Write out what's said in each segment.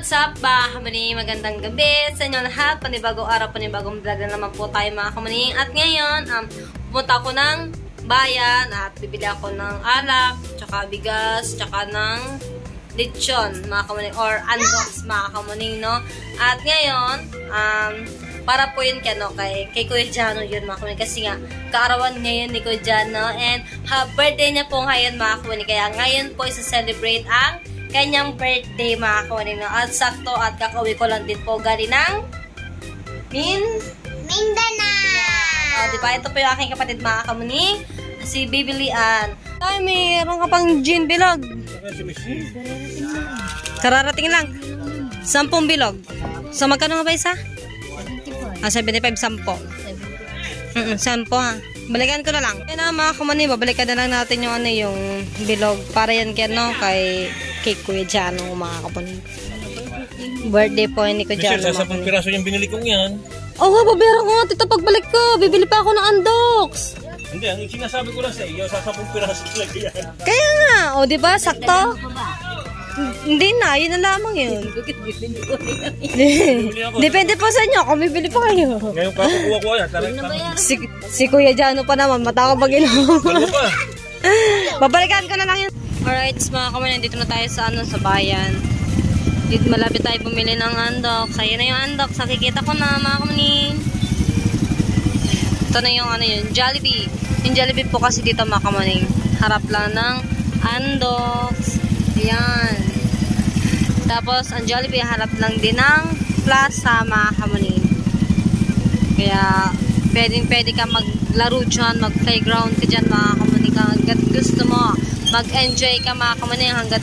what's up ba? Kamaning magandang gabi sa inyo lahat. Panibagong araw, panibagong vlog na naman po tayo mga kamaning. At ngayon, pumunta ako ng bayan at bibili ako ng alak, tsaka bigas, tsaka ng lechon mga kamaning or unbox mga kamaning, no? At ngayon, para po yun kay Kuya Jano yun mga kamaning. Kasi nga, kaarawan ngayon ni Kuya Jano and birthday niya po ngayon mga kamaning. Kaya ngayon po isa-celebrate ang kanyang birthday mga kamaning, no? At sakto at kakauwi ko lang din po galing ng Mindanao. Diba? Ito po yung aking kapatid mga kamaning, si Baby Lian. Ay, mayroon ka pang gin bilog. Kararating lang. 10 bilog. So, magkano nga ba isa? 75, 10. 10 ha. Balikan ko na lang. Kaya na mga kamaning, babalikan na lang natin yung yung bilog. Para yan kay Kuya Jano mga kamaning. Birthday po ni Kuya Jano. Sa 10 piraso yung binili kong yan. Oo nga, babera ko nga. Tito, pagbalik ko, bibili pa ako ng Andox. Hindi, ang sinasabi ko lang sa iyo, sa 10 piraso lang yan. Kaya nga, o diba, sakto? Hindi na, yun na lamang yun. Depende po sa inyo, kung bibili pa kayo. Ngayon pa, kukuha ko yan. Si Kuya Jano pa naman, matakot pag inom. Ano pa? Babalikan ko na lang yun. Alright, mga kamanin, dito na tayo sa bayan. Dito malapit tayo bumili ng Andox. Ayun na yung Andox, nakikita ko na mga kamanin. Ito na yung yung Jollibee. Yung Jollibee po kasi dito mga kamanin, harap lang ng Andox. Ayan. Tapos, ang Jollibee, harap lang din ng Plaza, mga kamanin. Kaya, pwede ka maglaro dyan, mag-playground ka dyan, mga kamanin. Hanggat gusto mo, mag-enjoy ka, mga kamanin, hanggat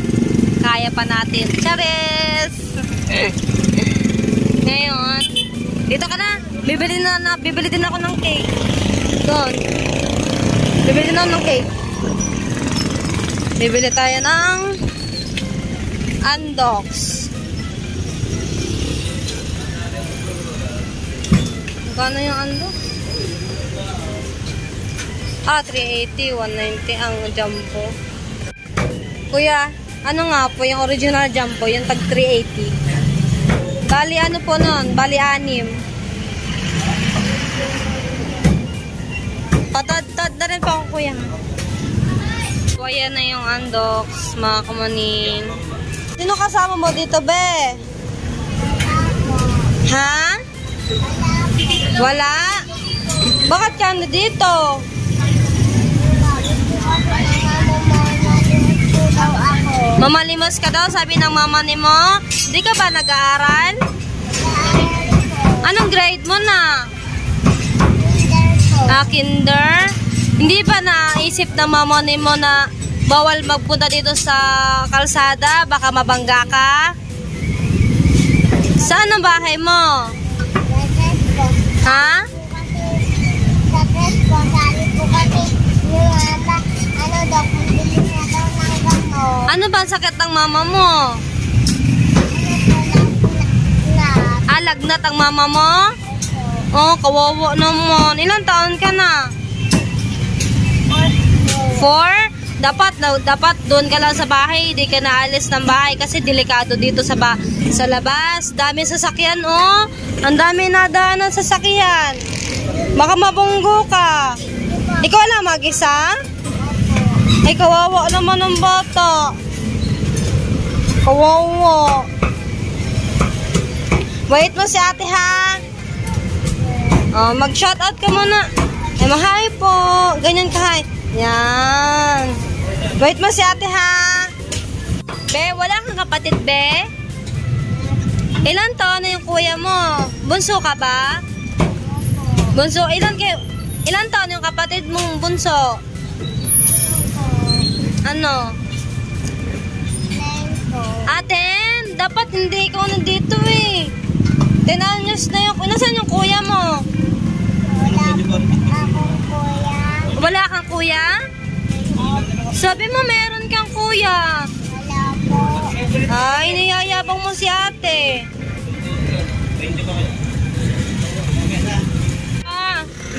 kaya pa natin. Charis! Ngayon, dito ka na. Bibili din ako ng cake. Doon. Bibili din ako ng cake. Bibili tayo ng Andox. Magkano yung Andox? 380, 190 ang jumbo. Kuya, ano nga po yung original jumbo? Yung tag 380. Bali ano po nun? Bali 6. Patad na rin po ako, kuya. So, ayan na yung Andox, mga kamanin. Sino kasama mo dito, be? Ha? Wala? Bakit ka na dito? Mamalimos ka daw, sabi ng mama ni mo. Di ka ba nag-aaral? Anong grade mo na? Kinder? Hindi ba naisip ng mama ni mo na bawal magpunta dito sa kalsada? Baka mabangga ka? Saan ang bahay mo? Ha? Ano ba ang sakit ng mama mo? Lagnat ang mama mo? Oh, kawawa naman. Ilang taon ka na? 4? Dapat doon ka lang sa bahay. Hindi ka naalis ng bahay kasi delikado dito sa labas. Dami sasakyan, oh. Ang dami nadaanan sa sasakyan. Baka mabunggo ka. Ikaw lang mag-isa? Ay, kawawa naman ng bata. Kawawa. Wait mo si ate, ha? Mag-shoutout ka muna. Ay, mahay po. Ganyan ka, hay. Yan. Wait mo si ate, ha? Be, wala kang kapatid, be? Ilan taon na yung kuya mo? Bunso ka ba? Bunso, ilan taon yung kapatid mong bunso? Ano? 10. Dapat hindi ikaw nandito eh. 10 anyos na yung... Nasaan yung kuya mo? Wala kang kuya? Sabi mo meron kang kuya. Wala po. Ay, niyayabang mo si ate.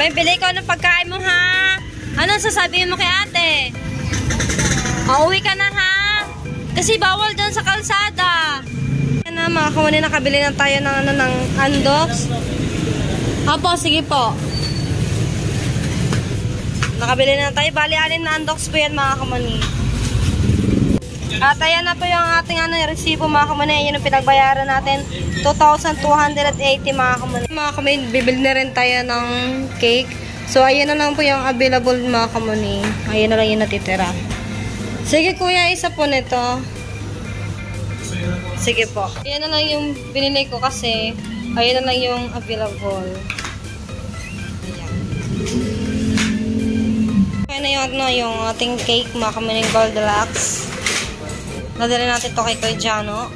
May bili ko ng pagkain mo, ha? Ano sasabihin mo kay ate? Uuwi ka na, ha? Kasi bawal dyan sa kalsada. na mga kamuning, nakabili na tayo ng, ng undox. Apo, sige po. Nakabili na tayo. Bali, alin na undox po yan mga kamuning. At ayan na po yung ating resibo mga kamuning. Yun yung pinagbayaran natin. 2,280 mga kamuning. Mga kamuning, bibili na rin tayo ng cake. So, ayan na lang po yung available mga kamuning. Ayan na lang yung natitira. Sige kuya, isa po nito. Sige po. Ayan na lang yung binili ko kasi ayan na lang yung available. Ayan. Ayan na yung, yung ating cake mga kamuning Gold Deluxe. Nadali natin ito kay Kuya Jano.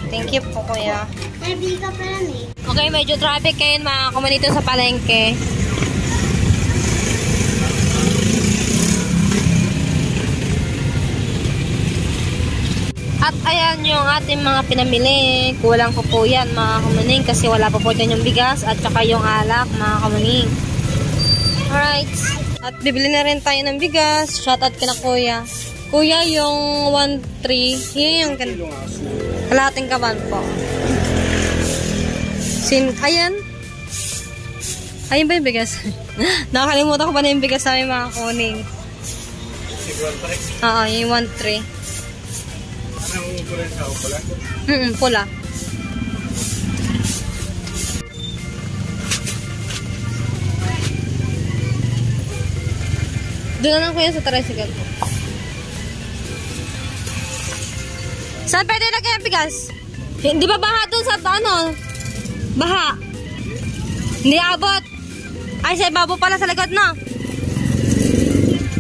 Thank you po kuya. Nabili ka pala eh. Okay, medyo traffic kayo mga kamuning dito sa palengke. At ayan yung ating mga pinamili. Kulang po yan mga kamuning kasi wala pa po dyan yung bigas at saka yung alak mga kamuning. Alright. At bibili na rin tayo ng bigas. Shoutout kina kuya. Kuya yung 1.3. Yun yung kalating kaban po. Ayan. Ayan ba yung bigas? Nakakalimutan ko ba na yung bigas sa aming mga kamuning? Oo, yung 1.3. Pula. Doon na lang kuya sa tricycle po. Saan pwede lagay ang bigas? Hindi ba baha doon sa ano? Baha. Hindi abot. Ay, sa ibabo pala sa likod na.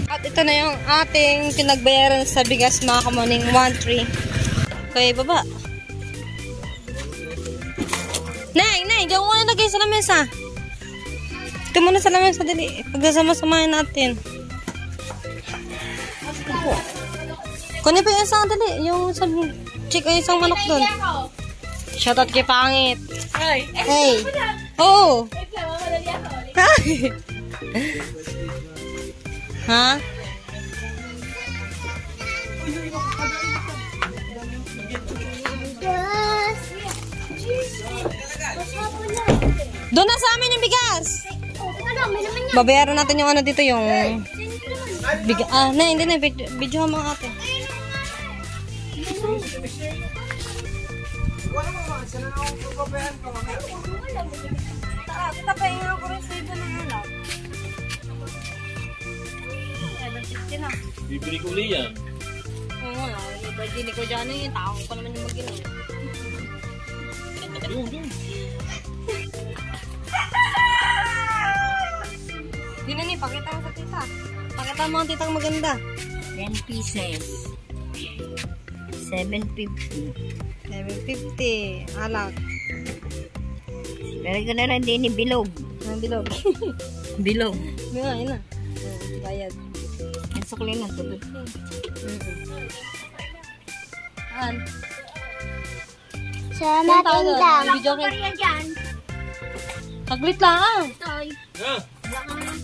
At ito na yung ating pinagbayaran sa bigas mga kamuning 1.3. Okay, baba. Nay, diyan muna lagay sa lamesa. Ito muna sa lamesa, dali. Pagkasama-samahin natin. Kunin pa yung isang, dali. Yung isang manok doon. Shoutout kay Pangit. Hey. Oo. Ha? Doon na sa amin yung bigas. Babayaran natin yung ano dito yung bigas. Hindi na. Video mo ate. Kita pa yung ako rin sa ito ng alam. Bibili ko ulit yan. Oo nga, yung birthday ni Kuya Jano yung tao ko naman yung mag-ino. Di na ni, pakita mo sa tita. Pakita mo ang titang maganda. 10 pieces. 7.50. 7.50. Alak. Pero ko na lang din ni bilog. Ang bilog. Bilog. Yun na. Bayad. Ang sukli na tulog. Sa matindang. Video ko. Taglit lang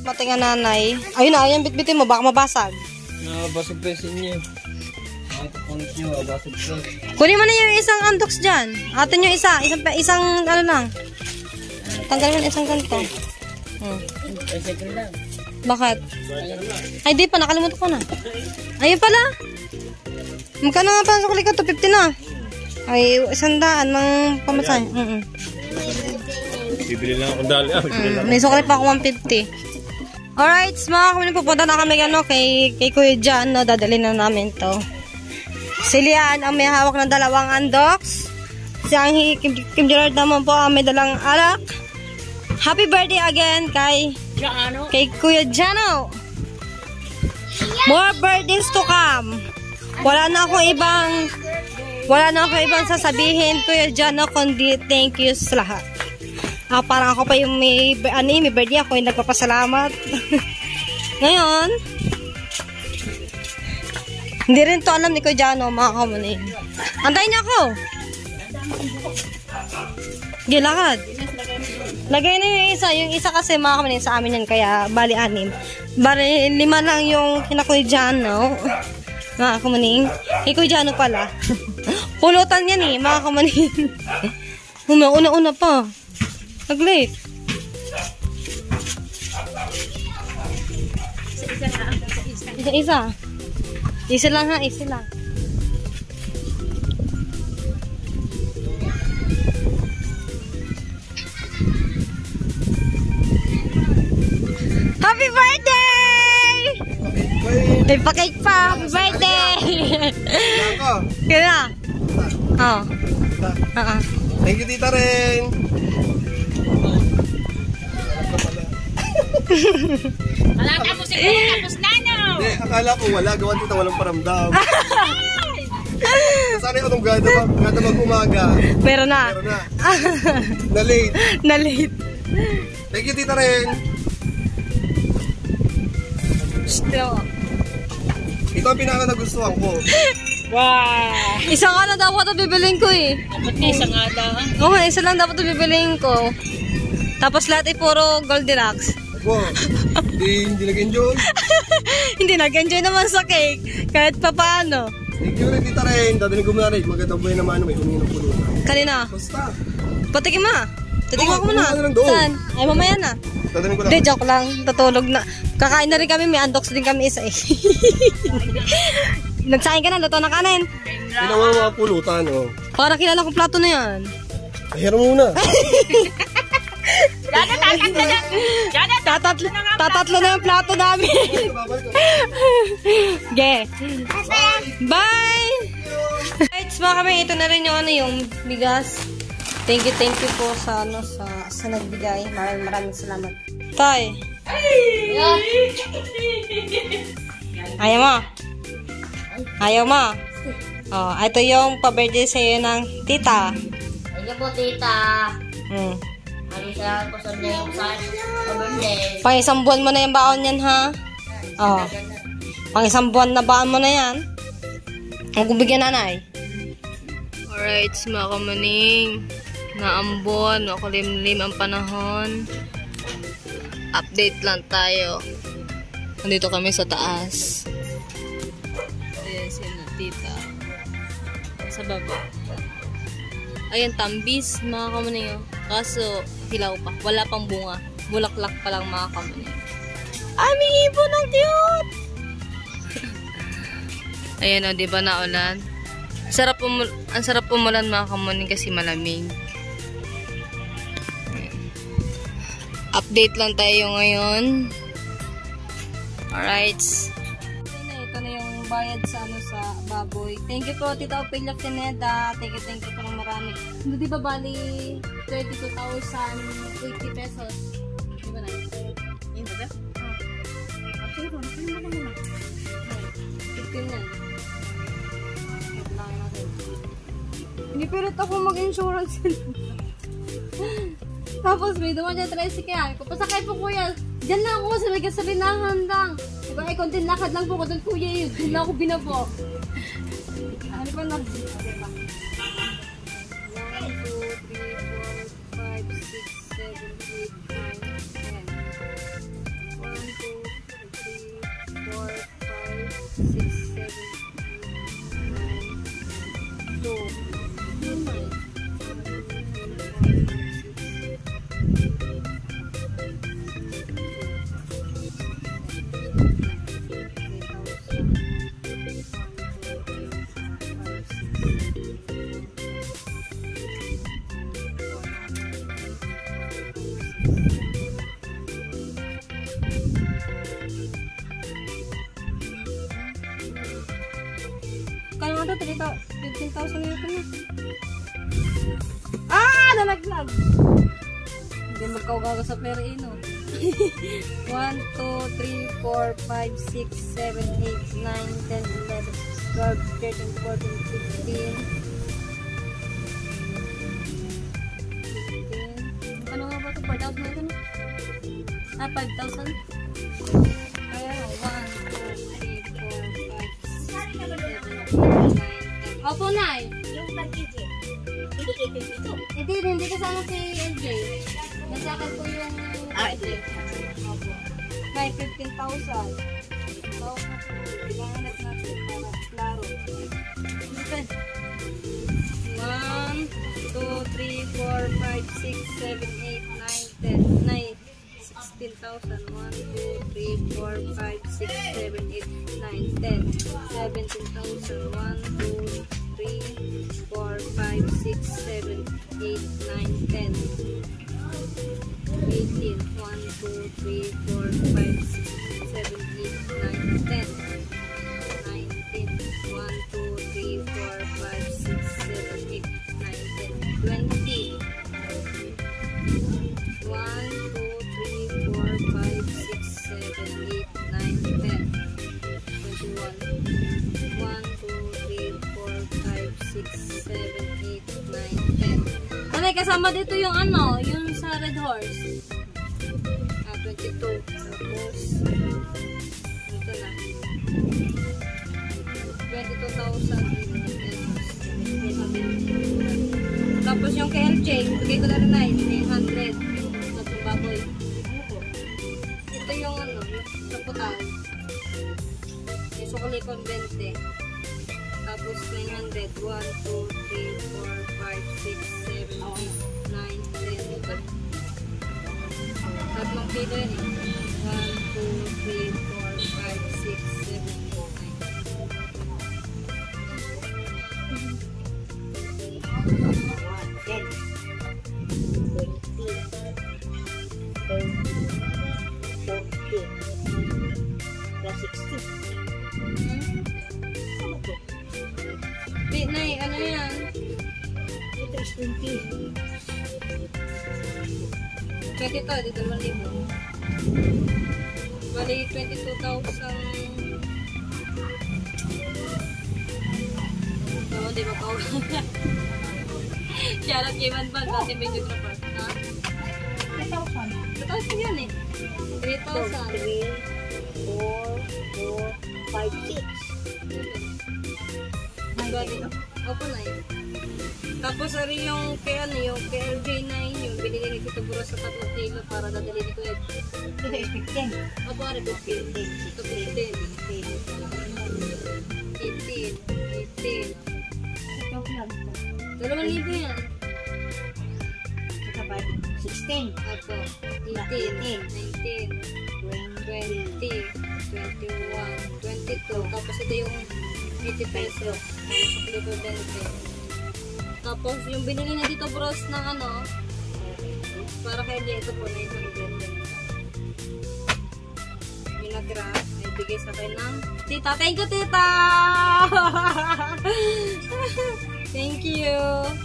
Matinga nanay. Ayun na, ayun bitbitin mo. Baka mabasag. Nabasag presin niya. Pangit niyo, nabasag presin. Kunin mo na yung isang undox dyan. Atin yung isa. Isang ano lang. Tanggalin mo na isang ganito. Bakit? Ay, di pa. Nakalimutan ko na. Ayun pala. Magkano nga pa sa kulit ko? 250 na. Ay, 100 ng pamasahe. Bibili lang akong dali. May sukli pa ako 150. Alright, mga kami pupunta na kami kay Kuya Jan. Dadali na namin to. Si Lian ang may hawak ng 2 undox. Si Anghi Kim Gerard naman po ang may dalang alak. Happy birthday again kay Kuya Jano. More birthdays to come. Wala na akong ibang sasabihin Kuya Jano kundi thank you sa lahat. Parang ako pa yung may birthday ako yung nagpapasalamat. Ngayon, hindi rin to alam ni Kuya Jano, mga kamunin. Antayin niya ako. Gilakad. Lagay na yung isa. Yung isa kasi mga kamunin sa amin yan, kaya bali 6. Bali 5 lang yung kina Kuya Jano. Mga kamunin. Kay Kuya Jano pala. Pulutan yan eh, mga kamanin. Una pa. Nag-late. Isa. Isa lang ha, isa lang. Happy birthday! May pa-cake pa. Happy birthday! Kaya na? Oo. Thank you, Tita Ren. Wala tapos tapos na, no? Hindi, akala ko wala. Gawan Tita, walang paramdam. Sana yung itong gada mag-umaga. Meron na. Meron na. Na-late. Na-late. Thank you, Tita Ren. Still. Ito ang pinaka nagustuhan ko. Wow! Isa nga na dapat na bibiling ko eh. Dapat na isa nga lang. Oo, isa lang dapat na bibiling ko. Tapos lahat ay puro Goldilocks. Wow. Hindi nag-enjoy. Hindi nag-enjoy naman sa cake. Kahit pa paano. Thank you rin, Tita Ren. Dadaling ko muna rin. Maganda po yun naman. May humingi ng pulutan. Kanina. Basta. Patikin mo. Titignan ko muna. kumuha na lang doon. Saan? Ay, mamaya na. Dadaling ko lang. Hindi, joke lang. Tutulog na. Kakain na rin kami. May undox din kami isa eh. Nagsain ka na. Luto na kanin. Ginawa mga pulutan, oh. Para kilala kong plato na yan. Ahira muna. Tatatlo na yung plato namin. Okay. Bye! Right, mga kami, ito na rin yung yung bigas. Thank you po sa sa nagbigay. Maraming salamat. Tay. Ayaw mo? Ayaw mo? Oh, ito yung pa-birthday sa'yo ng tita. Thank you po, tita. Salamat po sa name sa birthday. Pang isang buwan mo na yung baon yan, ha? Oh. Pang isang buwan na baon mo na yan. Huwag kong bigyan nanay. Alright, mga kamaning. Naambon, makulimlim ang panahon. Update lang tayo. Nandito kami sa taas. Ayan, sino tita. Sa baba. Ayan, tambis, mga kamaning. Kaso, hilaw pa. Wala pang bunga. Bulaklak pa lang, mga kamaning. Aming ibon, ang cute! Ayan o, diba naulan? Ang sarap pumulan, mga kamaning, kasi malamig. Ayan. Update lang tayo ngayon. Alright. Ito na yung bayad sa sa baboy. Thank you po, Tita Opelia Pineda. Thank you po ng marami. Hindi di ba bali 22,080 pesos? Di ba na? Yun ba? Actually, kung ano ba naman? 15 na. Hindi pilit ako mag-insurance. Tapos may duman dyan tricycle. Kapasakay po kuya. Diyan lang ako sa may kasalinahan lang. Diba, ay konting lakad lang po ko doon kuya yun. Doon lang ako binabo. Ano ba na? Okay ba? 1, 2, 3, 4, 5, 6, 7, 8, 9, 10. 1, 2, 3, 4, 5, 6, 7, 8, 9, 2. Kaya nga ito, 15,000 na ito na. Ah! Nalaglag! Hindi magkaugaga sa pera no. 1, 2, 3, 4, 5, 6, 7, 8, 9, 10, 11, 12, 13, 14, 15. Ano nga ba ito? 4,000 na ito na? Ah, 5,000? Kaya 1, 2, 3, 4, 5, 6, 7, 8, 9, 10. Opo, Nay. Yung pag-iji. Hindi kasama si LJ. Nasa akin po yung LJ. Opo. May 15,000. So, kailangan natin para klaro. Kasama dito yung ano, yung sa Red Horse. 22. Tapos, dito na. 22,000 pesos. Tapos yung KLJ, bigay ko na rin 900. Tapos baboy. Ito yung ano, sa putal. Yung sukuli ko 20. Tapos 900. 1, 2, 3, 4, 5, 6, 7, 8, 9, 10. Ito. Tatlong kilo yun eh. 1, 2, 3, 4, 5, 6, 7, 8, 9. Ano yan? Ito is 20. 20 to, dito 2,000. Bali, 22,000. Oo, di ba pa? Shoutout kay Manban, dati videographer. Ha? 3,000. 2,000 yan eh. 3,000. 3, 4, 4, 5, 6. Bali, opo na yun. Tapos ari yung kay ano, yung KLJ9, yung binili ni Tito Buro sa 3 kilo para dadali ni Kuya. Ito is 15. Opo, ari 15. Ito 15. 18. Ito lang. 2,000 yan. Ito ba? 16. Opo. 18, 19, 20, 21, 22. Tapos ito yung 80 pesos. Sa Club 20. Tapos yung binili na dito bros ng ano, para kay Lia, ito po na isang blender. Yung natira, ay bigay sa akin ng tita. Thank you, tita! Thank you! 1,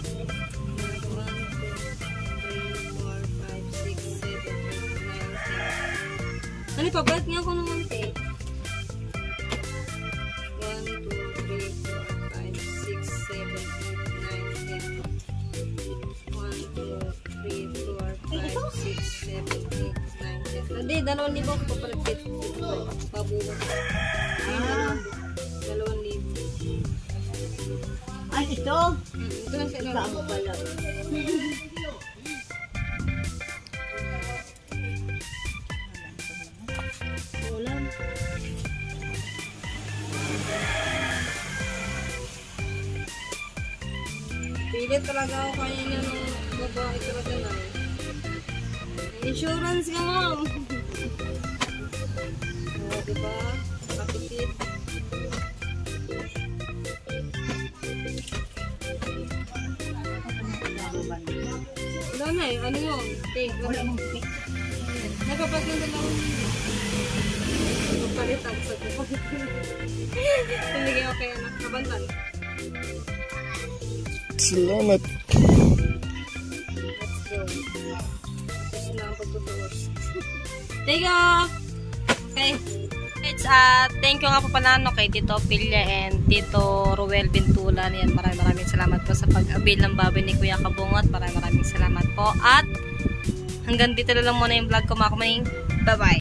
2, 3, 4, 5, 6, 7, 8, 9, 10. Ano, pabalat nga ako ng munti. 1, 2, 3, 4, 5, 6, 7, 8, 9, 10. 1, 2, 3, 4, 5, 6, 7, 8, 9, 10. Hindi, 2,000 ako papalit dito. Pabuo. 2,000. Ay, ito? Ito lang sa ilo. Bago pala. Ulan. Pilit talaga ako kanina nung babae talaga na. Insurance ka, ma'am. O, diba? Kapitid. Wala na eh. Ano yun? Take. Wala mong pick. Nagpapas ng 2,000. Magpalit ako sa ko. Tumigay ako kaya na. Kabantan. Salamat. Let's go. Kasi na ang pagtutuos. Thank you! Okay. It's thank you nga po pala no, kay Tito Pilya and Tito Ruel Bintulan. Yan, maraming salamat po sa pag-avail ng baboy ni Kuya Kabungot. Maraming salamat po. At hanggang dito na lang muna yung vlog ko mga kumaning. Bye-bye!